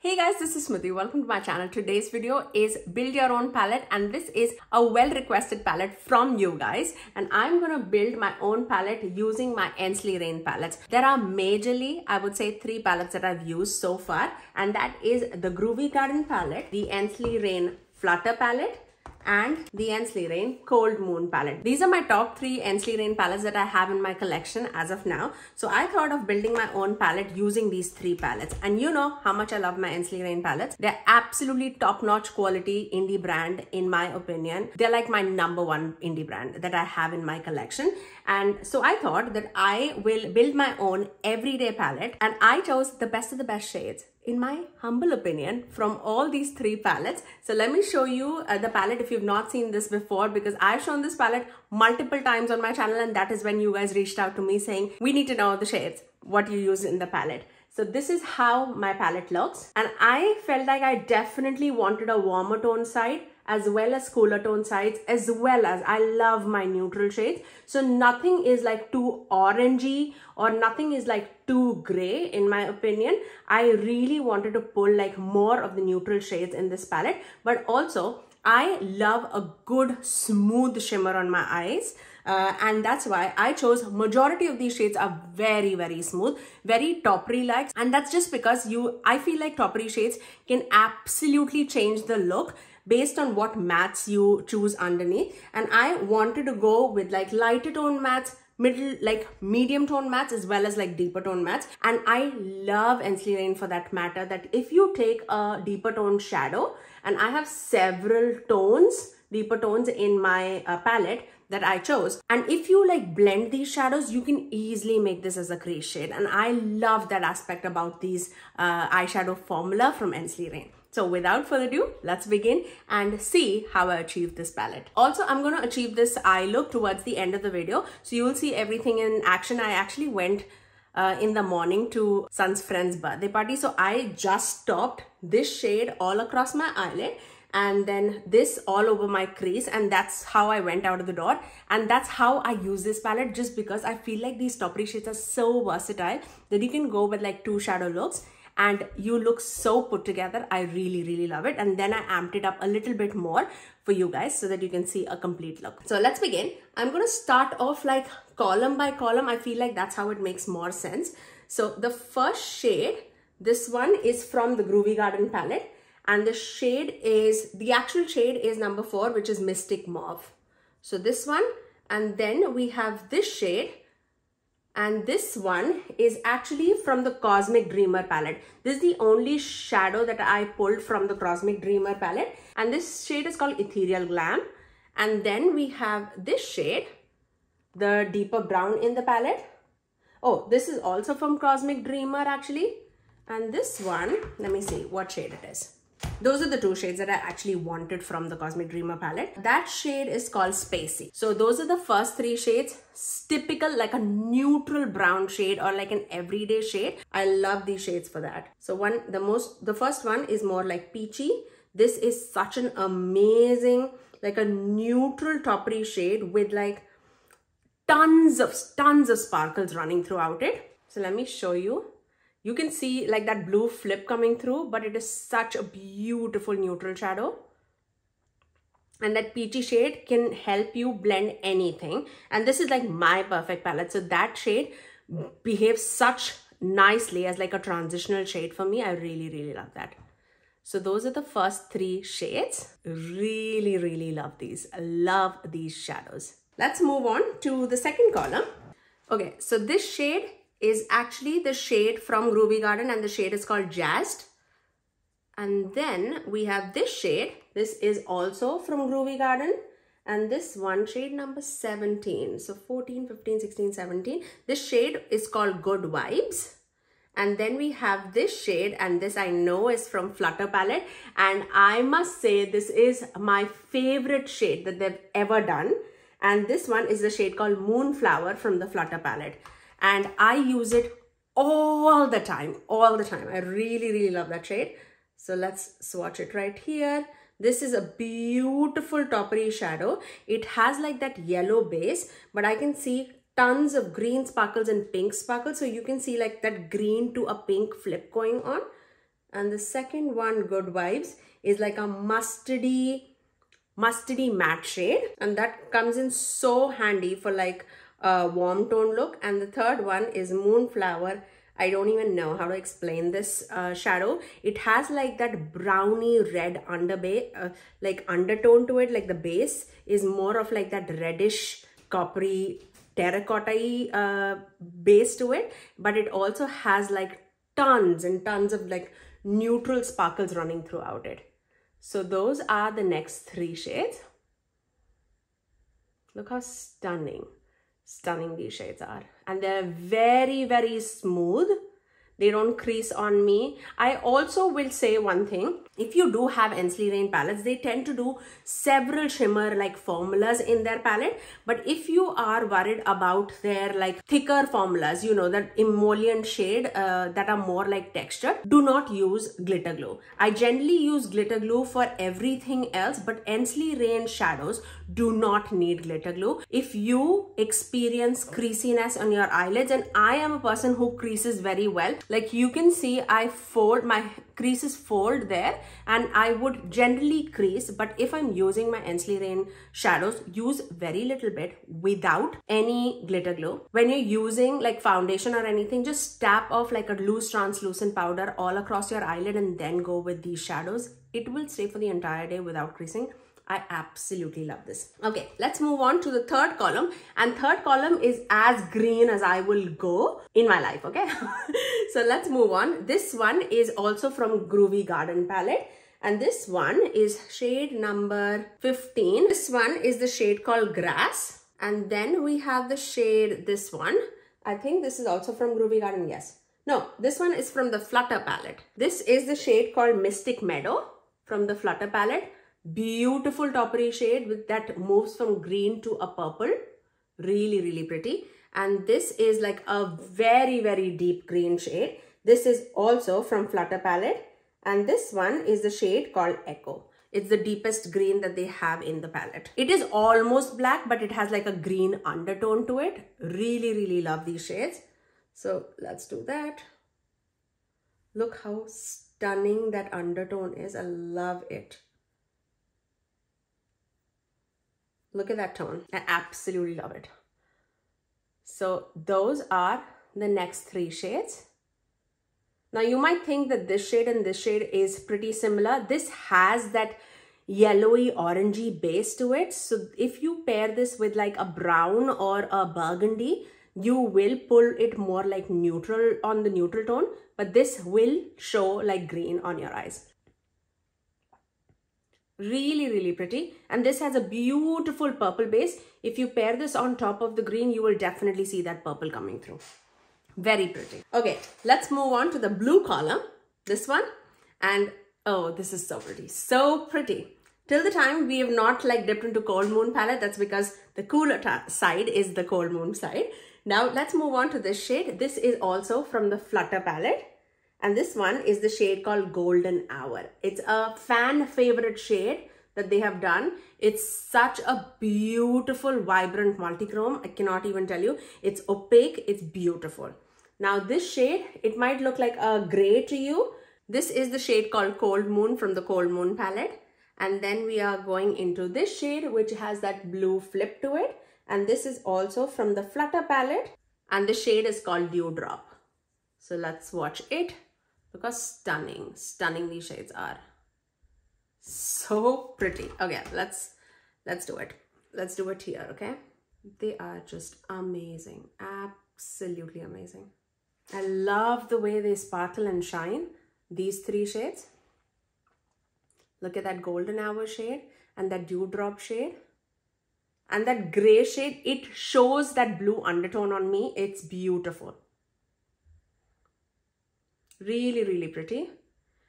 Hey guys, this is Smithy. Welcome to my channel. Today's video is build your own palette, and this is a well requested palette from you guys, and I'm gonna build my own palette using my Ensley Reign palettes. There are majorly, I would say, 3 palettes that I've used so far, and that is the Groovy Garden palette, the Ensley Reign Flutter palette, and the Ensley Reign Cold Moon palette. These are my top 3 Ensley Reign palettes that I have in my collection as of now. So I thought of building my own palette using these 3 palettes. And you know how much I love my Ensley Reign palettes. They're absolutely top-notch quality indie brand in my opinion. They're like my #1 indie brand that I have in my collection. And so I thought that I will build my own everyday palette, and I chose the best of the best shades, in my humble opinion, from all these 3 palettes. So let me show you the palette if you've not seen this before, because I've shown this palette multiple times on my channel, and that is when you guys reached out to me saying, we need to know the shades, what you use in the palette. So this is how my palette looks, and I felt like I definitely wanted a warmer tone side as well as cooler tone sides, as well as I love my neutral shades. So nothing is like too orangey or nothing is like too gray in my opinion. I really wanted to pull like more of the neutral shades in this palette, but also I love a good smooth shimmer on my eyes. And that's why I chose majority of these shades are very smooth, very toppery like, and that's just because I feel like toppery shades can absolutely change the look based on what mattes you choose underneath. And I wanted to go with like lighter tone mattes, medium tone mattes, as well as like deeper tone mattes. And I love Ensley Reign for that matter, that if you take a deeper tone shadow, and I have several tones, deeper tones in my palette that I chose, and if you like blend these shadows, you can easily make this as a crease shade. And I love that aspect about these eyeshadow formula from Ensley Reign. So without further ado, let's begin and see how I achieved this palette. Also, I'm going to achieve this eye look towards the end of the video, so you will see everything in action. I actually went in the morning to Son's friend's birthday party, so I just stopped this shade all across my eyelid and then this all over my crease, and that's how I went out of the door. And that's how I use this palette, just because I feel like these toppery shades are so versatile that you can go with like 2 shadow looks and you look so put together. I really love it. And then I amped it up a little bit more for you guys so that you can see a complete look. So let's begin. I'm going to start off like column by column. I feel like that's how it makes more sense. So the first shade, this one is from the Groovy Garden palette, and the actual shade is number 4, which is Mystic Mauve. So this one, and then we have this shade, and this one is actually from the Cosmic Dreamer palette. This is the only shadow that I pulled from the Cosmic Dreamer palette, and this shade is called Ethereal Glam. And then we have this shade, the deeper brown in the palette. Oh, this is also from Cosmic Dreamer actually. And this one, let me see what shade it is. Those are the 2 shades that I actually wanted from the Cosmic Dreamer palette. That shade is called Spacey. So those are the first 3 shades. Typical like a neutral brown shade or like an everyday shade. I love these shades for that. So the first one is more like peachy. This is such an amazing, like a neutral toppery shade with like tons of sparkles running throughout it. So let me show you. You can see like that blue flip coming through, but it is such a beautiful neutral shadow. And that peachy shade can help you blend anything. And this is like my perfect palette. So that shade behaves such nicely as like a transitional shade for me. I really love that. So those are the first 3 shades. Really love these. I love these shadows. Let's move on to the second column. Okay, so this shade is actually the shade from Groovy Garden, and the shade is called Jazzed. And then we have this shade. This is also from Groovy Garden, and this one shade number 17. So 14, 15, 16, 17. This shade is called Good Vibes. And then we have this shade, and this I know is from Flutter palette, and I must say this is my favorite shade that they've ever done. And this one is the shade called Moonflower from the Flutter palette. And I use it all the time. I really love that shade. So let's swatch it right here. This is a beautiful toppery shadow. It has like that yellow base, but I can see tons of green sparkles and pink sparkles. So you can see like that green to a pink flip going on. And the second one, Good Vibes, is like a mustardy matte shade, and that comes in so handy for like a warm tone look. And the third one is Moonflower. I don't even know how to explain this shadow. It has like that browny red like undertone to it. Like the base is more of like that reddish coppery terracotta-y base to it, but it also has like tons and tons of like neutral sparkles running throughout it. So those are the next 3 shades. Look how stunning these shades are. And they're very, very smooth. They don't crease on me. I also will say one thing. If you do have Ensley Reign palettes, they tend to do several shimmer like formulas in their palette. But if you are worried about their like thicker formulas, you know, that emollient shade that are more like textured, do not use glitter glue. I generally use glitter glue for everything else, but Ensley Reign shadows do not need glitter glue. If you experience creasiness on your eyelids, and I am a person who creases very well, like you can see, my creases fold there, and I would generally crease. But if I'm using my Ensley Reign shadows, use very little bit without any glitter glue. When you're using like foundation or anything, just tap off like a loose translucent powder all across your eyelid and then go with these shadows. It will stay for the entire day without creasing. I absolutely love this. Okay, let's move on to the third column. And third column is as green as I will go in my life, okay? So let's move on. This one is also from Groovy Garden palette. And this one is shade number 15. This one is the shade called Grass. And then we have the shade, this one. I think this is also from Groovy Garden, yes. No, this one is from the Flutter palette. This is the shade called Mystic Meadow from the Flutter palette. Beautiful toppery shade with that moves from green to a purple. Really, really pretty. And this is like a very, very deep green shade. This is also from Flutter palette. And this one is the shade called Echo. It's the deepest green that they have in the palette. It is almost black, but it has like a green undertone to it. Really, really love these shades. So let's do that. Look how stunning that undertone is. I love it. Look at that tone. I absolutely love it. So those are the next 3 shades. Now you might think that this shade and this shade is pretty similar. This has that yellowy orangey base to it. So if you pair this with like a brown or a burgundy, you will pull it more like neutral on the neutral tone, but this will show like green on your eyes. Really, really pretty. And this has a beautiful purple base. If you pair this on top of the green, you will definitely see that purple coming through. Very pretty. Okay, let's move on to the blue column. This one. And oh, this is so pretty. So pretty. Till the time we have not like dipped into Cold Moon palette. That's because the cooler side is the Cold Moon side. Now let's move on to this shade. This is also from the Flutter palette. And this one is the shade called Golden Hour. It's a fan favorite shade that they have done. It's such a beautiful, vibrant multichrome. I cannot even tell you. It's opaque. It's beautiful. Now this shade, it might look like a gray to you. This is the shade called Cold Moon from the Cold Moon palette. And then we are going into this shade, which has that blue flip to it. And this is also from the Flutter palette. And the shade is called Dewdrop. So let's watch it. Look how stunning these shades are. So pretty. Okay, let's do it. Let's do it here, okay? They are just amazing. Absolutely amazing. I love the way they sparkle and shine. These 3 shades. Look at that Golden Hour shade and that Dewdrop shade. And that gray shade, it shows that blue undertone on me. It's beautiful. Really, really pretty.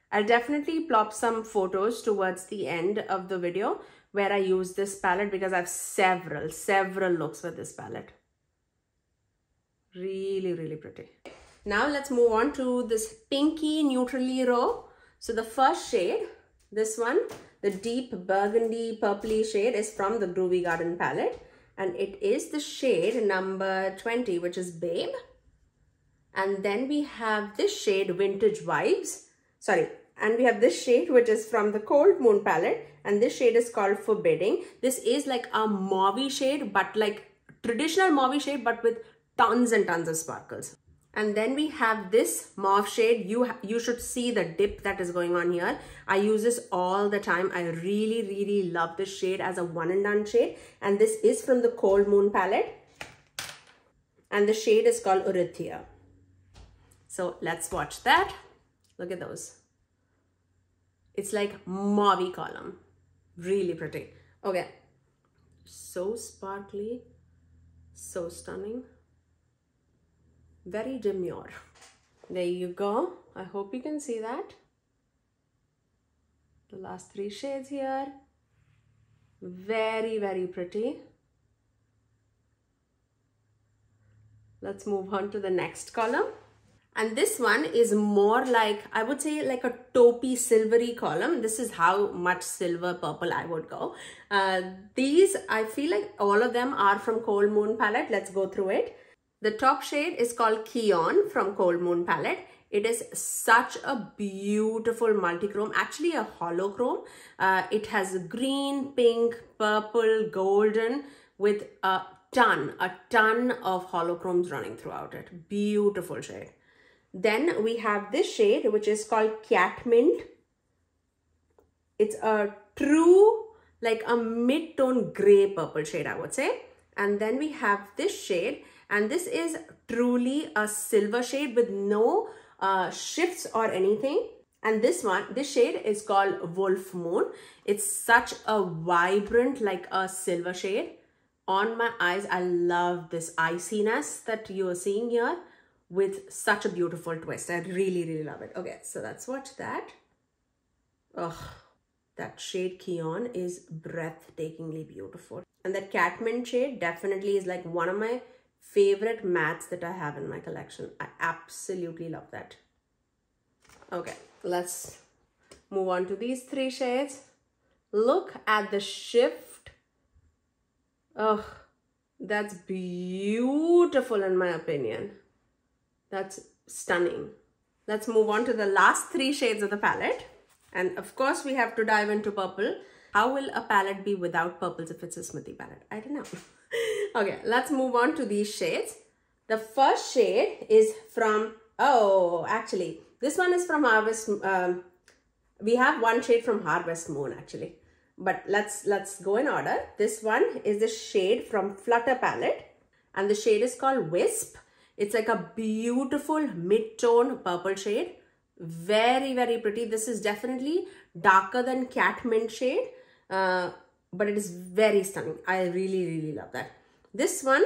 I'll definitely plop some photos towards the end of the video where I use this palette because I have several looks with this palette. Really, really pretty. Now let's move on to this pinky neutrally row. So the first shade, this one, the deep burgundy purpley shade is from the Groovy Garden palette. And it is the shade number 20, which is Babe. And then we have this shade Vintage Vibes. sorry, and we have this shade which is from the Cold Moon palette, and this shade is called Forbidding. This is like a mauve shade, but like traditional mauve shade, but with tons and tons of sparkles. And then we have this mauve shade. You should see the dip that is going on here. I use this all the time. I really love this shade as a one and done shade. And this is from the Cold Moon palette. And the shade is called Urithia. So let's watch that. Look at those. It's like mauve column. Really pretty. Okay. So sparkly. So stunning. Very demure. There you go. I hope you can see that. The last three shades here. Very pretty. Let's move on to the next column. And this one is more like, I would say like a taupey silvery column. This is how much silver purple I would go. These, I feel like all of them are from Cold Moon palette. Let's go through it. The top shade is called Keon from Cold Moon palette. It is such a beautiful multi-chrome, actually a holochrome. It has green, pink, purple, golden with a ton of holochromes running throughout it. Beautiful shade. Then we have this shade which is called Catmint. It's a true like a mid-tone gray purple shade, I would say. And then we have this shade, and this is truly a silver shade with no shifts or anything. And this shade is called Wolf Moon. It's such a vibrant, like a silver shade. On my eyes, I love this iciness that you are seeing here with such a beautiful twist. I really love it. Okay, so let's watch that. Oh, that shade Keon is breathtakingly beautiful. And that Catmint shade definitely is like one of my favorite mattes that I have in my collection. I absolutely love that. Okay, let's move on to these three shades. Look at the shift. Oh, that's beautiful in my opinion. That's stunning. Let's move on to the last three shades of the palette. And of course, we have to dive into purple. How will a palette be without purples if it's a Smithy palette? I don't know. Okay, let's move on to these shades. The first shade is from, oh, actually, this one is from Harvest. We have one shade from Harvest Moon actually. But let's go in order. This one is the shade from Flutter palette. And the shade is called Wisp. It's like a beautiful mid-tone purple shade. Very pretty. This is definitely darker than Catmint shade, but it is very stunning. I really love that. This one,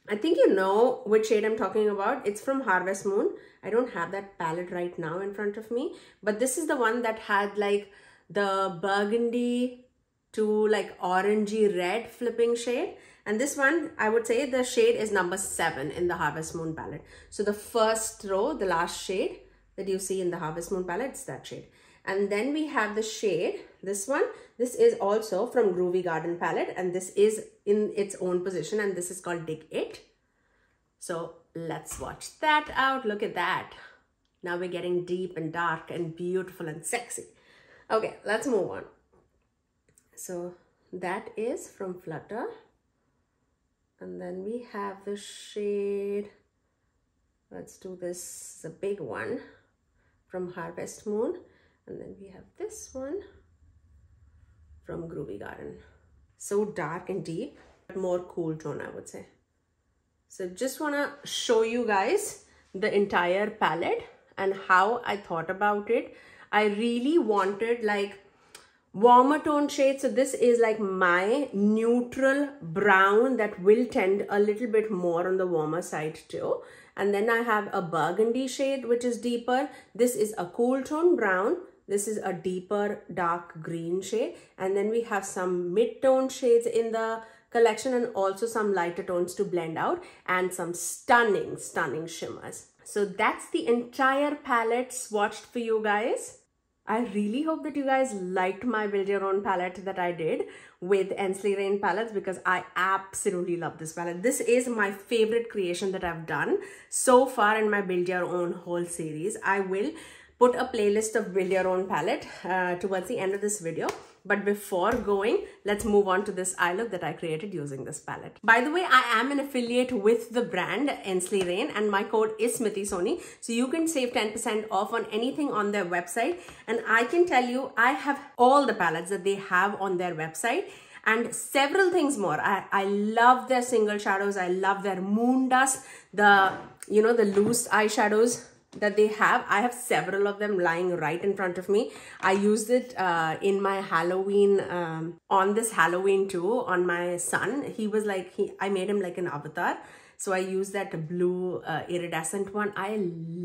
I think you know which shade I'm talking about. It's from Harvest Moon. I don't have that palette right now in front of me, but this is the one that had like the burgundy to like orangey red flipping shade. And this one, I would say the shade is number 7 in the Harvest Moon palette. So the first row, the last shade that you see in the Harvest Moon palette, it's that shade. And then we have the shade, this one. This is also from Groovy Garden palette, and this is in its own position, and this is called Dig It. So let's watch that out. Look at that. Now we're getting deep and dark and beautiful and sexy. Okay, let's move on. So that is from Flutter. And then we have the shade, let's do this, the big one from Harvest Moon. And then we have this one from Groovy Garden. So dark and deep, but more cool tone, I would say. So just want to show you guys the entire palette and how I thought about it. I really wanted like warmer tone shades. So this is like my neutral brown that will tend a little bit more on the warmer side too. And then I have a burgundy shade which is deeper. This is a cool tone brown. This is a deeper dark green shade. And then we have some mid-tone shades in the collection and also some lighter tones to blend out and some stunning shimmers. So that's the entire palette swatched for you guys. I really hope that you guys liked my build your own palette that I did with Ensley Reign palettes, because I absolutely love this palette. This is my favorite creation that I've done so far in my build your own whole series. I will put a playlist of build your own palette towards the end of this video. But before going, let's move on to this eye look that I created using this palette. By the way, I am an affiliate with the brand Ensley Reign and my code is Smithy Sony. So you can save 10% off on anything on their website. And I can tell you, I have all the palettes that they have on their website and several things more. I love their single shadows. I love their moon dust, the loose eyeshadows that they have. I have several of them lying right in front of me. I used it in my Halloween, on this Halloween too, on my son. He was like, I made him like an avatar. So I used that blue iridescent one. I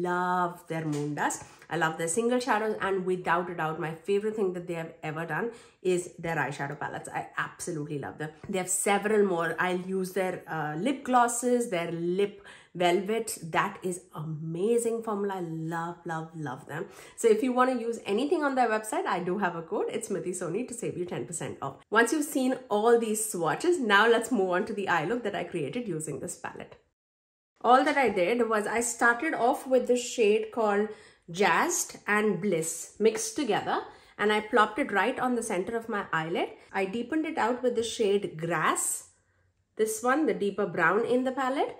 love their moon dust. I love their single shadows, and without a doubt, my favorite thing that they have ever done is their eyeshadow palettes. I absolutely love them. They have several more. I'll use their lip glosses, their lip velvet. That is amazing formula. I love, love, love them. So if you want to use anything on their website, I do have a code. It's Smithy Sony to save you 10% off. Once you've seen all these swatches, now let's move on to the eye look that I created using this palette. All that I did was I started off with the shade called Jazzed and Bliss mixed together, and I plopped it right on the center of my eyelid. I deepened it out with the shade Grass, this one, the deeper brown in the palette.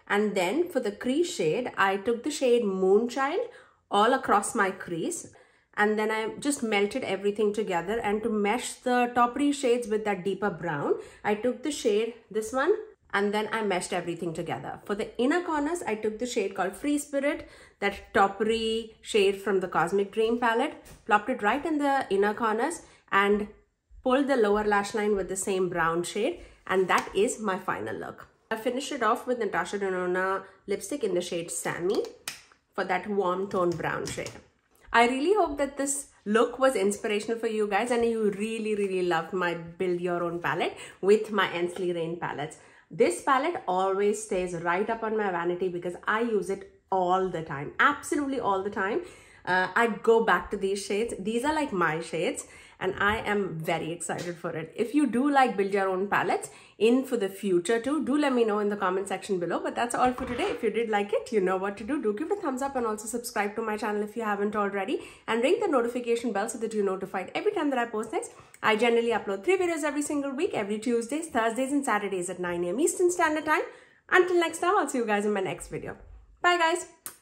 And then for the crease shade, I took the shade Moonchild all across my crease, and then I just melted everything together. And to mesh the toppery shades with that deeper brown, I took the shade, this one, and then I meshed everything together. For the inner corners, I took the shade called Free Spirit, that toppery shade from the Cosmic Dream palette, plopped it right in the inner corners and pulled the lower lash line with the same brown shade. And that is my final look. I finished it off with Natasha Denona lipstick in the shade Sammy for that warm tone brown shade. I really hope that this look was inspirational for you guys and you really, really loved my build your own palette with my Ensley Reign palettes. This palette always stays right up on my vanity because I use it all the time, absolutely all the time. I go back to these shades. These are like my shades and I am very excited for it. If you do like build your own palettes in for the future too, do let me know in the comment section below. But that's all for today. If you did like it, you know what to do. Do give it a thumbs up and also subscribe to my channel if you haven't already, and ring the notification bell so that you're notified every time that I post next. I generally upload 3 videos every single week, every Tuesdays, Thursdays and Saturdays at 9 AM Eastern Standard Time. Until next time, I'll see you guys in my next video. Bye guys.